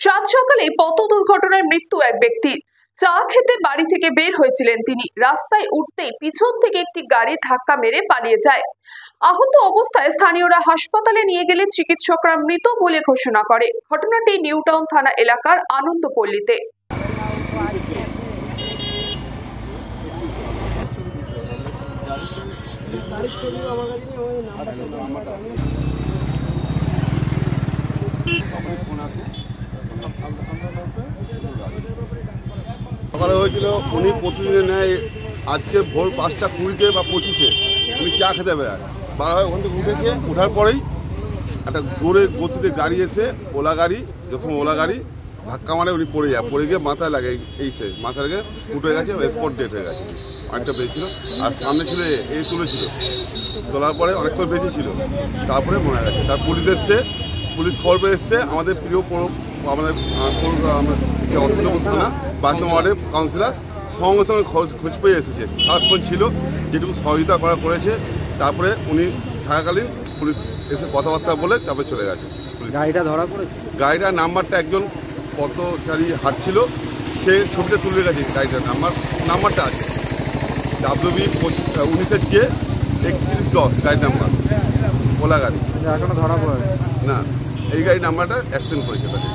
সাত সকালে পথ দুর্ঘটনায় মৃত্যু এক ব্যক্তির। চা খেতে বাড়ি থেকে বের হয়েছিলেন তিনি। রাস্তায় উঠতেই পিছন থেকে একটি গাড়ি ধাক্কা মেরে পালিয়ে যায়। আহত অবস্থায় স্থানীয়রা হাসপাতালে নিয়ে গেলে চিকিৎসকরা মৃত বলে ঘোষণা করে। ঘটনাটি নিউ টাউন থানা এলাকার আনন্দপল্লীতে। সকালে হয়েছিল, উনি প্রতিদিনের ন্যায় আজকে ভোর 5টা 20 বা 25-এ উনি চা খেতে বেড়ায়। বারবার ওখান থেকে উঠেছে, ওঠার পরেই একটা জোরে গতিতে গাড়ি এসে ওলা গাড়ি, যখন ওলা গাড়ি ধাক্কা মারে উনি পড়ে যায়। পড়ে গিয়ে মাথায় লাগে, মাথায় লেগে উঠে গেছে, স্পট ডেট হয়ে গেছে। অনেকটা বেঁচেছিল, আর সামনে ছিল এই তুলেছিল, তোলার পরে অনেকটা বেঁচে ছিল, তারপরে মরে গেছে। তার পুলিশ এসছে, পুলিশ খবর এসছে। আমাদের প্রিয় আমাদের অসুস্থ থানা 5 নম্বর ওয়ার্ডের কাউন্সিলর সঙ্গে সঙ্গে খোঁজ পেয়ে এসেছে। সারাক্ষণ ছিল, যেটুকু সহযোগিতা করেছে। তারপরে উনি থাকাকালীন পুলিশ এসে কথাবার্তা বলে তারপরে চলে গেছে। গাড়িটা ধরা পড়েছে, গাড়িটার নাম্বারটা একজন পথচারী হাঁটছিল, সে ছবিটা তুলে গেছে। গাড়িটার নাম্বারটা আছে WB 19J3110 গাড়ির নাম্বার, ওলা গাড়ি। এখনো ধরা পড়েছে না, এই গাড়ির নাম্বারটা অ্যাক্সিডেন্ট করেছে তাকে।